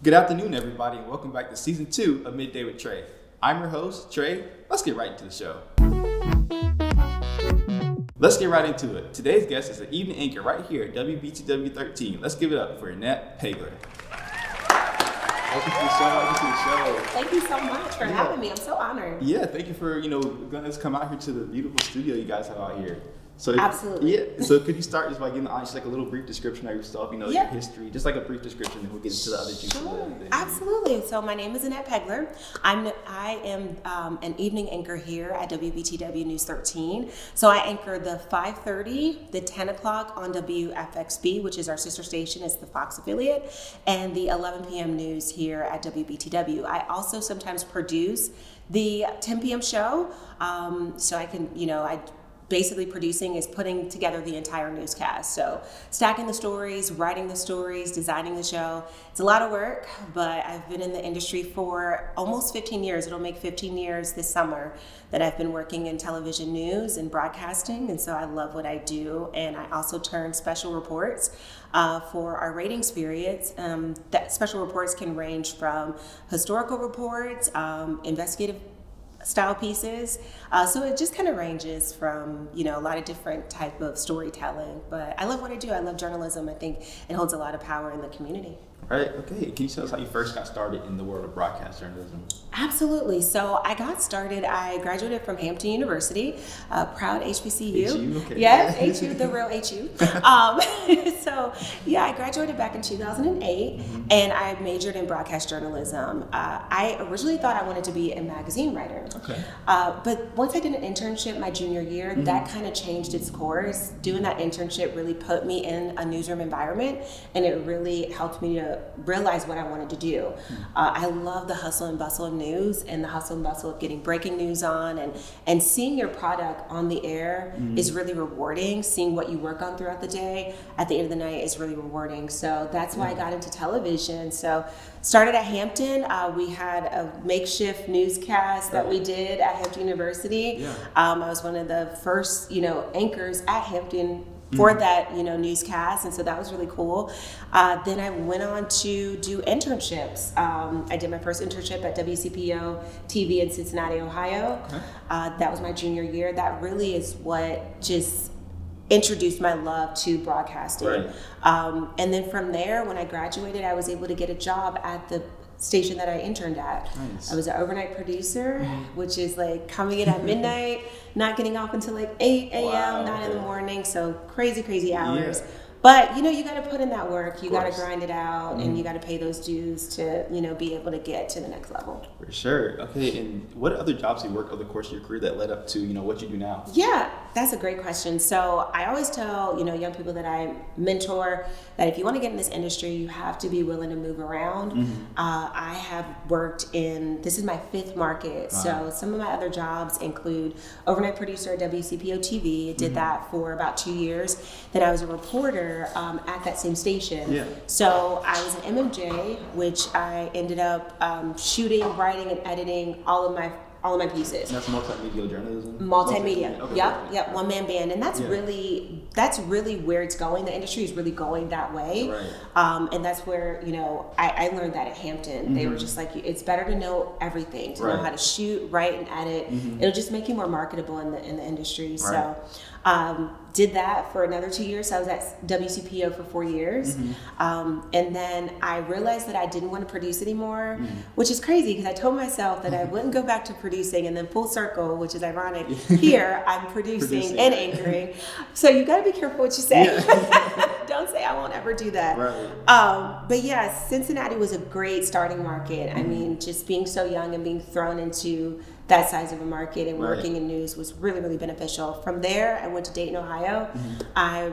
Good afternoon, everybody, and welcome back to Season 2 of Midday with Trey. I'm your host, Trey. Let's get right into the show. Let's get right into it. Today's guest is an evening anchor right here at WBTW 13. Let's give it up for Annette Peagler. Welcome to the show. Thank you so much for having me. I'm so honored. Yeah, thank you for, letting us come out here to the beautiful studio you guys have out here. So absolutely. Yeah. So could you start just by giving the audience like a little brief description of yourself, your history, just like a brief description, and we'll get into the other juices. Sure. Absolutely. So my name is Annette Peagler. I am an evening anchor here at WBTW News 13. So I anchor the 5:30, the 10 o'clock on WFXB, which is our sister station, it's the Fox affiliate, and the 11 p.m. news here at WBTW. I also sometimes produce the 10 p.m. show. So I can, basically producing is putting together the entire newscast. So stacking the stories, writing the stories, designing the show. It's a lot of work, but I've been in the industry for almost 15 years. It'll make 15 years this summer that I've been working in television news and broadcasting. And so I love what I do. And I also turn special reports for our ratings periods. That special reports can range from historical reports, investigative style pieces. So it just kind of ranges from, a lot of different type of storytelling. But I love what I do. I love journalism. I think it holds a lot of power in the community. Right. Okay. Can you tell us how you first got started in the world of broadcast journalism? Absolutely. So I graduated from Hampton University, proud HBCU. HU? Okay. Yes, HU, the real HU. I graduated back in 2008, and I majored in broadcast journalism. I originally thought I wanted to be a magazine writer. Okay. But once I did an internship my junior year, that kind of changed its course. Doing that internship really put me in a newsroom environment, and it really helped me to realize what I wanted to do. I love the hustle and bustle of news and the hustle and bustle of getting breaking news on, and seeing your product on the air is really rewarding. Seeing what you work on throughout the day at the end of the night is really rewarding. So that's why I got into television. So started at Hampton. We had a makeshift newscast that we did at Hampton University. Yeah. I was one of the first, anchors at Hampton for that, newscast, and so that was really cool. Then I went on to do internships. I did my first internship at WCPO TV in Cincinnati, Ohio. Okay. That was my junior year. That really is what just introduced my love to broadcasting. Right. And then from there, when I graduated, I was able to get a job at the station that I interned at. Nice. I was an overnight producer, which is like coming in at midnight, not getting off until like 8 a.m., 9 in the morning. So crazy hours. Yeah. But, you got to put in that work. You got to grind it out, and you got to pay those dues to, be able to get to the next level. For sure. Okay. And what other jobs have you worked over the course of your career that led up to, what you do now? Yeah, that's a great question. So I always tell, young people that I mentor that if you want to get in this industry, you have to be willing to move around. I have worked this is my 5th market. So some of my other jobs include overnight producer at WCPO TV. I did that for about 2 years. Then I was a reporter at that same station. Yeah. So I was an MMJ, which I ended up shooting, writing, and editing all of my pieces. And that's multimedia journalism? Multimedia. Okay. Yep. One-man band. And that's really where it's going. The industry is really going that way. Right. And that's where, I learned that at Hampton. They were just like, it's better to know everything, to know how to shoot, write, and edit. It'll just make you more marketable in the industry. Right. So did that for another 2 years. So I was at WCPO for 4 years. And then I realized that I didn't want to produce anymore, which is crazy because I told myself that I wouldn't go back to producing, and then full circle, which is ironic, here I'm producing and anchoring. So you got to be careful what you say. Yeah. Don't say I won't ever do that. Right. But yeah, Cincinnati was a great starting market. I mean, just being so young and being thrown into that size of a market and working in news was really, really beneficial. From there, I went to Dayton, Ohio. I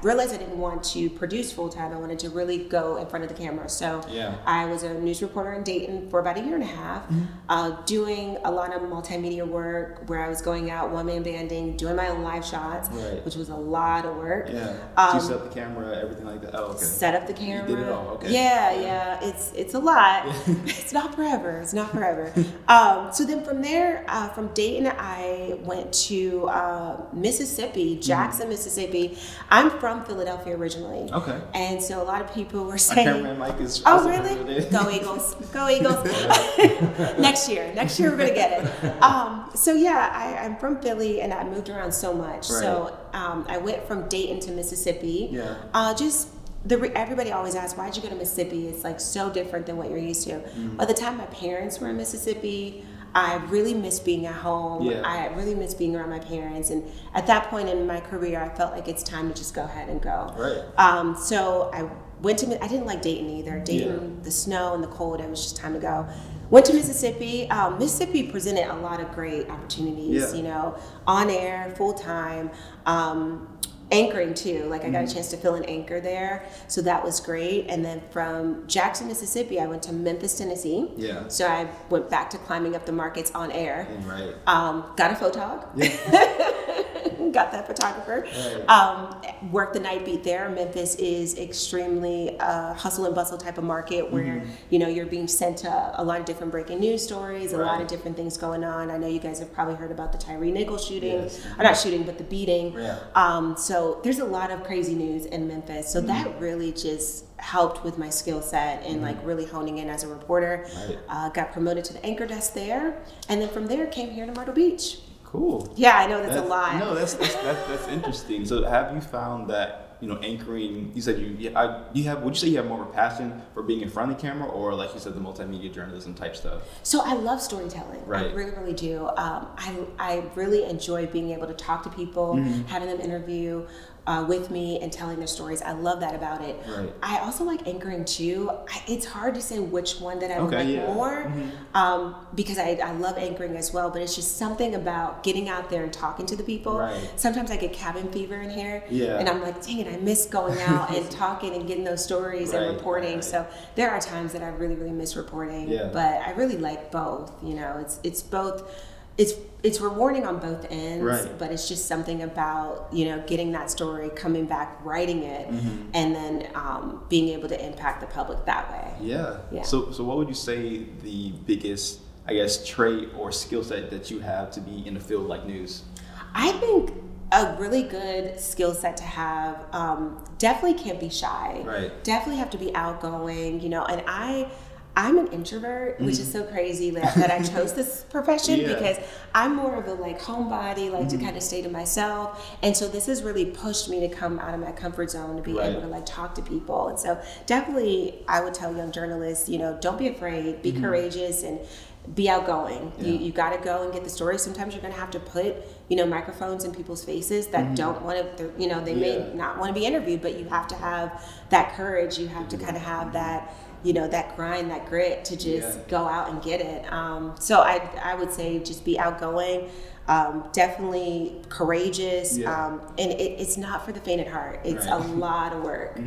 realized I didn't want to produce full-time. I wanted to really go in front of the camera. So I was a news reporter in Dayton for about 1.5 years, doing a lot of multimedia work where I was going out one-man banding, doing my own live shots, which was a lot of work. Yeah. So you set up the camera, everything like that? Oh, okay. Set up the camera. You did it all, okay. Yeah. It's a lot. It's not forever. So then from there, from Dayton, I went to Mississippi, Jackson, Mississippi. I'm from Philadelphia originally. Okay. And so a lot of people were saying, our cameraman Mike is oh, really? Go Eagles. Go Eagles. Next year we're going to get it. So yeah, I'm from Philly and I moved around so much. Right. So I went from Dayton to Mississippi. Yeah. Everybody always asks, why'd you go to Mississippi? It's like so different than what you're used to. By the time my parents were in Mississippi, I really missed being at home. Yeah. I really missed being around my parents. And at that point in my career, I felt like it's time to just go ahead and go. Right. So I went to, I didn't like Dayton either. Dayton, the snow and the cold, it was just time to go. Went to Mississippi. Mississippi presented a lot of great opportunities, you know, on air, full time. Anchoring too, like I got a chance to fill an anchor there, so that was great. And then from Jackson, Mississippi, I went to Memphis, Tennessee. Yeah. So I went back to climbing up the markets on air. Right. Got a photog. Got that photographer. Right. Worked the night beat there. Memphis is extremely hustle and bustle type of market where you know you're being sent to a lot of different breaking news stories, a lot of different things going on. I know you guys have probably heard about the Tyree Nichols shooting, or not shooting, but the beating. Yeah. So there's a lot of crazy news in Memphis. So that really just helped with my skill set and like really honing in as a reporter. Right. Got promoted to the anchor desk there, and then from there came here to Myrtle Beach. Cool. Yeah, I know that's a lot. No, that's interesting. So have you found that, you know, anchoring, you said would you say you have more of a passion for being in front of the camera, or like you said, the multimedia journalism type stuff? So I love storytelling. Right. I really, really do. I really enjoy being able to talk to people, having them interview with me and telling their stories. I love that about it. Right. I also like anchoring too. It's hard to say which one that I like more because I love anchoring as well, but it's just something about getting out there and talking to the people. Right. Sometimes I get cabin fever in here and I'm like, dang it, I miss going out and talking and getting those stories and reporting. So there are times that I really, really miss reporting, but I really like both. You know, it's both. It's rewarding on both ends, but it's just something about, you know, getting that story, coming back, writing it, and then being able to impact the public that way. Yeah. So what would you say the biggest, I guess, trait or skill set that you have to be in a field like news? I think a really good skill set to have, definitely can't be shy. Right. Definitely have to be outgoing, you know, and I'm an introvert, which is so crazy that I chose this profession because I'm more of a like homebody, like to kind of stay to myself. And so this has really pushed me to come out of my comfort zone to be able to like talk to people. And so definitely I would tell young journalists, you know, don't be afraid, be courageous and be outgoing. You got to go and get the story. Sometimes you're going to have to put, you know, microphones in people's faces that don't want to, you know, they may not want to be interviewed, but you have to have that courage. You have to kind of have that, you know, that grind, that grit to just go out and get it. So I would say just be outgoing, definitely courageous, and it's not for the faint at heart. It's a lot of work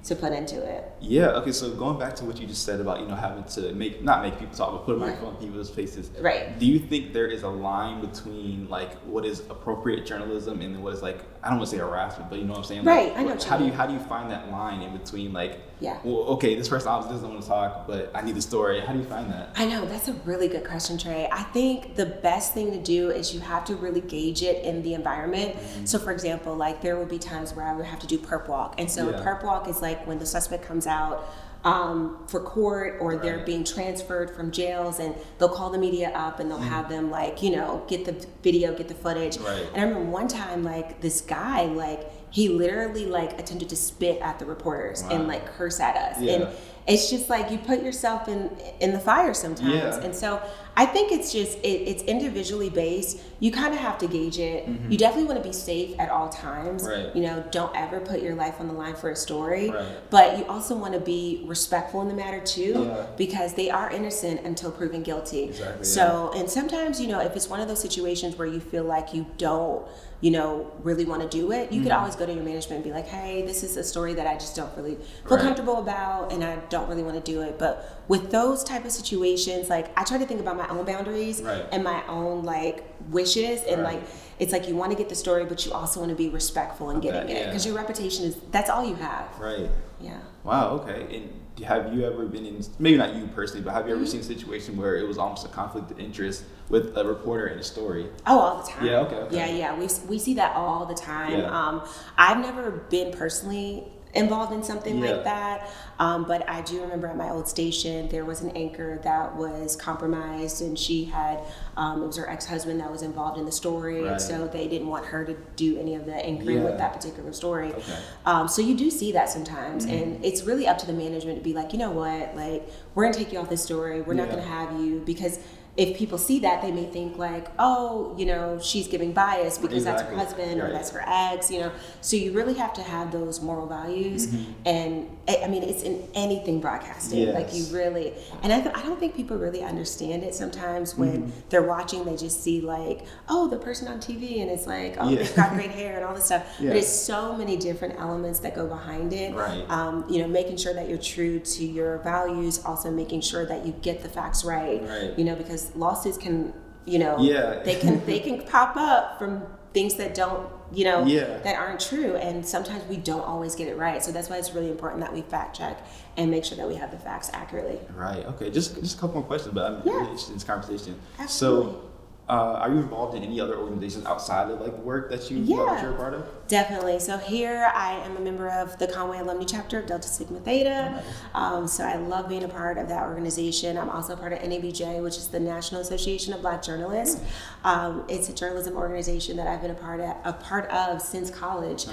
to put into it. Yeah. Okay. So going back to what you just said about, you know, having to not make people talk, but put a microphone in people's faces. Right. Do you think there is a line between like what is appropriate journalism and what is like, I don't want to say harassment, but you know what I'm saying? Right. Like, I know. How do you find that line in between like, well, okay, this person obviously doesn't want to talk, but I need the story. How do you find that? I know, that's a really good question, Trey. I think the best thing to do is you have to really gauge it in the environment. So for example, like there would be times where I would have to do perp walk. And so a perp walk is like when the suspect comes out for court or they're being transferred from jails, and they'll call the media up and they'll have them like, you know, get the video, get the footage. And I remember one time like this guy, like he literally like attempted to spit at the reporters and like curse at us. And it's just like you put yourself in the fire sometimes. And so I think it's just, it's individually based. You kind of have to gauge it. You definitely want to be safe at all times. You know, don't ever put your life on the line for a story. But you also want to be respectful in the matter too, because they are innocent until proven guilty. So, and sometimes, you know, if it's one of those situations where you feel like you don't, you know, really want to do it, you could always go to your management and be like, hey, this is a story that I just don't really feel comfortable about and I don't really want to do it. But with those type of situations, like I try to think about my own boundaries and my own like wishes, and like it's like you want to get the story, but you also want to be respectful in getting it, because your reputation is, that's all you have. Yeah. Yeah. Wow. Okay. And have you ever been in, maybe not you personally, but have you ever seen a situation where it was almost a conflict of interest with a reporter in a story? Oh, all the time. Yeah, okay. Yeah. We see that all the time. Yeah. I've never been personally involved in something like that, but I do remember at my old station there was an anchor that was compromised, and she had it was her ex-husband that was involved in the story, and so they didn't want her to do any of the anchoring with that particular story. So you do see that sometimes, and it's really up to the management to be like, you know what, like, we're gonna take you off this story, we're not gonna have you, because if people see that, they may think like, oh, you know, she's giving bias because that's her husband or that's her ex, you know. So you really have to have those moral values. And I mean, it's in anything broadcasting. Like you really, and I don't think people really understand it sometimes when they're watching, they just see like, oh, the person on TV, and it's like, oh, they've got great hair and all this stuff. But it's so many different elements that go behind it. You know, making sure that you're true to your values, also making sure that you get the facts right. You know, because lawsuits can, you know, they can pop up from things that don't, you know, that aren't true, and sometimes we don't always get it right. So that's why it's really important that we fact check and make sure that we have the facts accurately. Okay, just a couple more questions, but I'm really interested in this conversation. Absolutely. So are you involved in any other organizations outside of like the work that you're a part of? Definitely. So here I am a member of the Conway Alumni Chapter of Delta Sigma Theta. So I love being a part of that organization. I'm also a part of NABJ, which is the National Association of Black Journalists. It's a journalism organization that I've been a part of since college.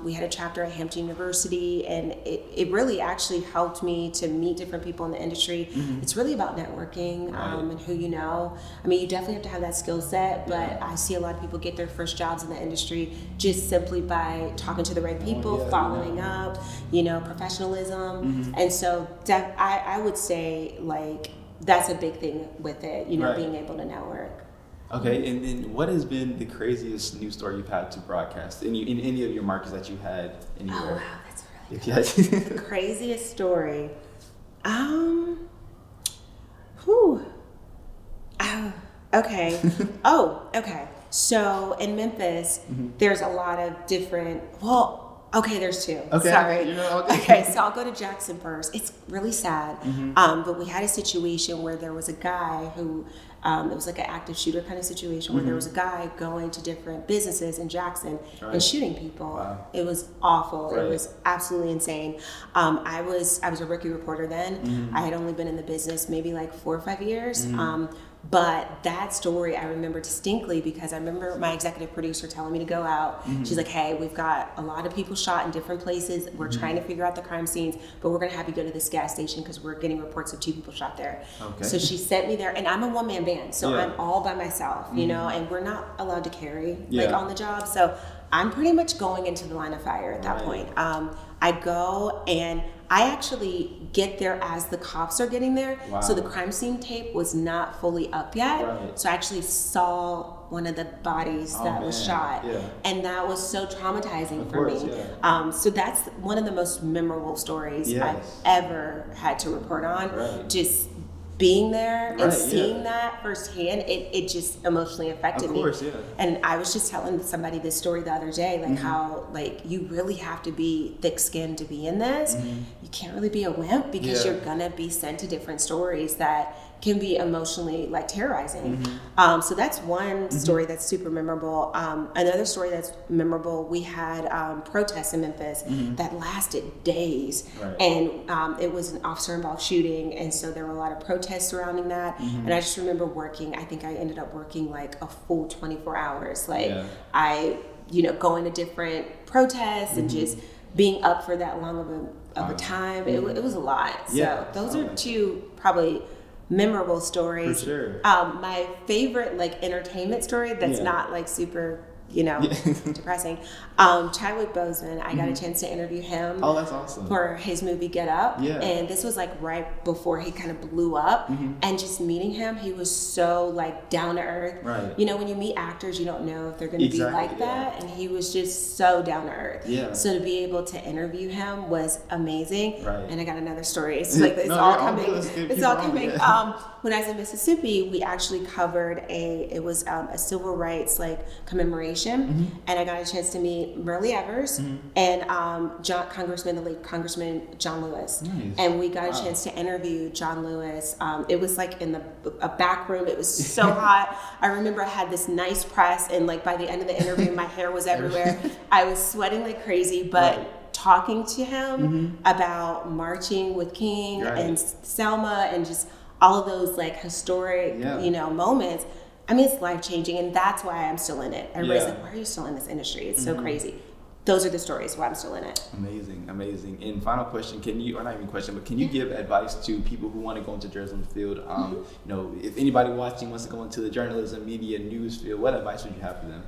We had a chapter at Hampton University, and it really actually helped me to meet different people in the industry. It's really about networking and who you know. I mean, you definitely have to have that skill set, but I see a lot of people get their first jobs in the industry just simply by talking to the right people, following up, you know, professionalism. And so I would say like that's a big thing with it, you know, being able to network. Okay, and then what has been the craziest news story you've had to broadcast in any of your markets that you had anywhere? Oh wow, that's really good. The craziest story. Okay. Okay. So in Memphis, there's a lot of different, there's two. Sorry. Okay, so I'll go to Jackson first. It's really sad. But we had a situation where there was a guy who, it was like an active shooter kind of situation where there was a guy going to different businesses in Jackson and shooting people. It was awful. It was absolutely insane. I was a rookie reporter then. I had only been in the business maybe like 4 or 5 years. But that story I remember distinctly because I remember my executive producer telling me to go out. She's like, hey, we've got a lot of people shot in different places. We're trying to figure out the crime scenes, but we're going to have you go to this gas station because we're getting reports of 2 people shot there. So she sent me there, and I'm a one-man band, so I'm all by myself, you know, and we're not allowed to carry like on the job. So I'm pretty much going into the line of fire at that point. I go and I actually get there as the cops are getting there. So the crime scene tape was not fully up yet. So I actually saw one of the bodies that was shot. And that was so traumatizing for me. So that's one of the most memorable stories I've ever had to report on. Just being there and seeing that firsthand, it just emotionally affected me. And I was just telling somebody this story the other day, like how like you really have to be thick-skinned to be in this. You can't really be a wimp because you're gonna be sent to different stories that can be emotionally like terrorizing. So that's one story that's super memorable. Another story that's memorable, we had protests in Memphis that lasted days. And it was an officer involved shooting, and so there were a lot of protests surrounding that. And I just remember working, I think I ended up working like a full 24 hours. Like I, you know, going to different protests and just being up for that long of a time. It was a lot. So those are two probably memorable stories. My favorite like entertainment story that's not like super, you know, depressing. Chadwick Boseman, I got a chance to interview him. That's awesome. For his movie Get Up. And this was like right before he kind of blew up. And just meeting him, he was so like down to earth. You know, when you meet actors, you don't know if they're going to be like that. And he was just so down to earth. So to be able to interview him was amazing. And I got another story. It's like it's all coming. It's all coming. When I was in Mississippi, we actually covered a civil rights like commemoration inauguration, and I got a chance to meet Merle Evers and the late Congressman John Lewis. Nice. And we got a chance to interview John Lewis. It was like in a back room. It was so hot. I remember I had this nice press, and like by the end of the interview, my hair was everywhere. I was sweating like crazy, but talking to him about marching with King and Selma and just all of those like historic, you know, moments. I mean, it's life-changing, and that's why I'm still in it. Everybody's like, why are you still in this industry? It's so crazy. Those are the stories why I'm still in it. Amazing, amazing. And final question, can you, or not even question, but can you give advice to people who want to go into journalism field? You know, if anybody watching wants to go into the journalism, media, news field, what advice would you have for them?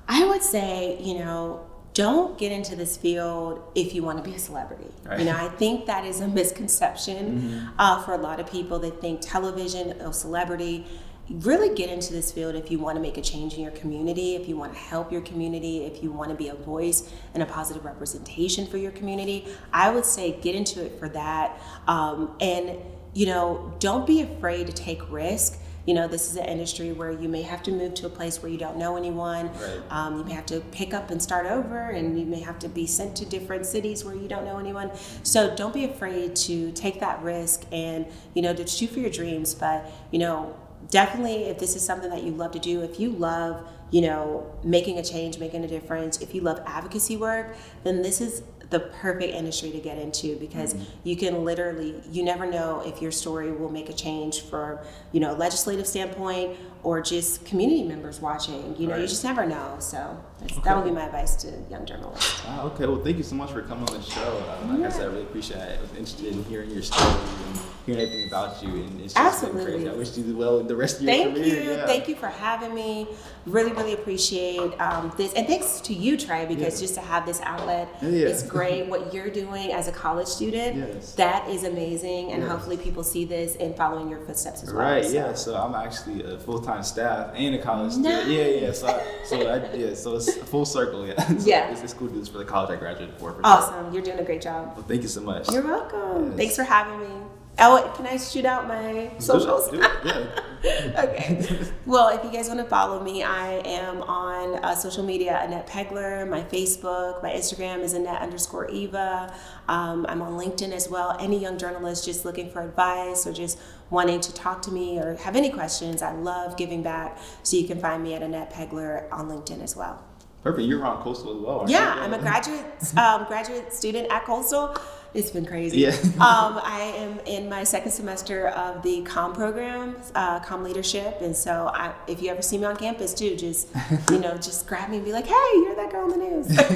I would say, you know, don't get into this field if you want to be a celebrity. Right. You know, I think that is a misconception for a lot of people. They think television, a celebrity. Really get into this field if you want to make a change in your community, if you want to help your community, if you want to be a voice and a positive representation for your community. I would say get into it for that. And, you know, don't be afraid to take risk. You know, this is an industry where you may have to move to a place where you don't know anyone. Right. You may have to pick up and start over, and you may have to be sent to different cities where you don't know anyone. So don't be afraid to take that risk and, you know, to shoot for your dreams. But, you know, definitely, if this is something that you love to do, if you love, you know, making a change, making a difference, if you love advocacy work, then this is the perfect industry to get into, because you can literally, you never know if your story will make a change for, you know, legislative standpoint or just community members watching. You know, you just never know. So that would be my advice to young journalists. Okay, well, thank you so much for coming on the show. Like I said, I really appreciate it. I was interested in hearing your story and hearing everything about you, and it's just been crazy. I wish you well in the rest of your career. Thank you. Thank you for having me. Really, really appreciate this. And thanks to you, Trey, because just to have this outlet is great. What you're doing as a college student, that is amazing. And hopefully people see this and follow in your footsteps as well. Right, so I'm actually a full-time staff and a college student. So it's a full circle, It's cool to do this for the college I graduated for awesome. Sure. You're doing a great job. Well, thank you so much. You're welcome. Thanks for having me. Oh, can I shoot out my socials? Do it. Okay. Well, if you guys want to follow me, I am on social media, Annette Peagler. My Facebook, my Instagram is Annette_Eva. I'm on LinkedIn as well. Any young journalist just looking for advice or just wanting to talk to me or have any questions, I love giving back. So you can find me at Annette Peagler on LinkedIn as well. Perfect. You're on Coastal as well, aren't you? I'm a graduate student at Coastal. It's been crazy. I am in my second semester of the comm program, comm leadership, and so if you ever see me on campus too, just just grab me and be like, "Hey, you're that girl in the news." All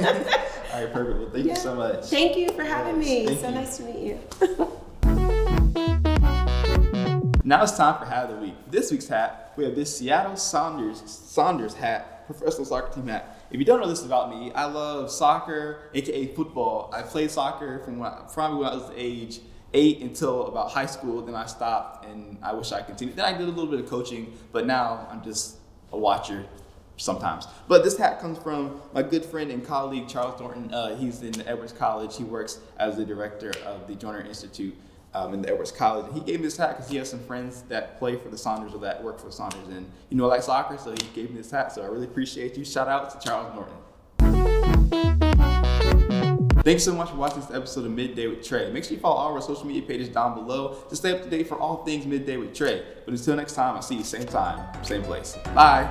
right, perfect. Well, thank you so much. Thank you for having me. Nice to meet you. Now it's time for Hat of the Week. For this week's hat, we have this Seattle Saunders hat, professional soccer team hat. If you don't know this about me, I love soccer, aka football. I played soccer from probably when I was age 8 until about high school. Then I stopped, and I wish I continued. Then I did a little bit of coaching, but now I'm just a watcher sometimes. But this hat comes from my good friend and colleague Charles Thornton. He's in Edwards College. He works as the director of the Joiner Institute in the Edwards College. He gave me this hat because he has some friends that play for the Saunders or that work for the Saunders, and I like soccer, so he gave me this hat. So I really appreciate you. Shout out to Charles Norton. Thanks so much for watching this episode of Midday with Trey. Make sure you follow all of our social media pages down below to stay up to date for all things Midday with Trey. But until next time, I'll see you same time, same place. Bye.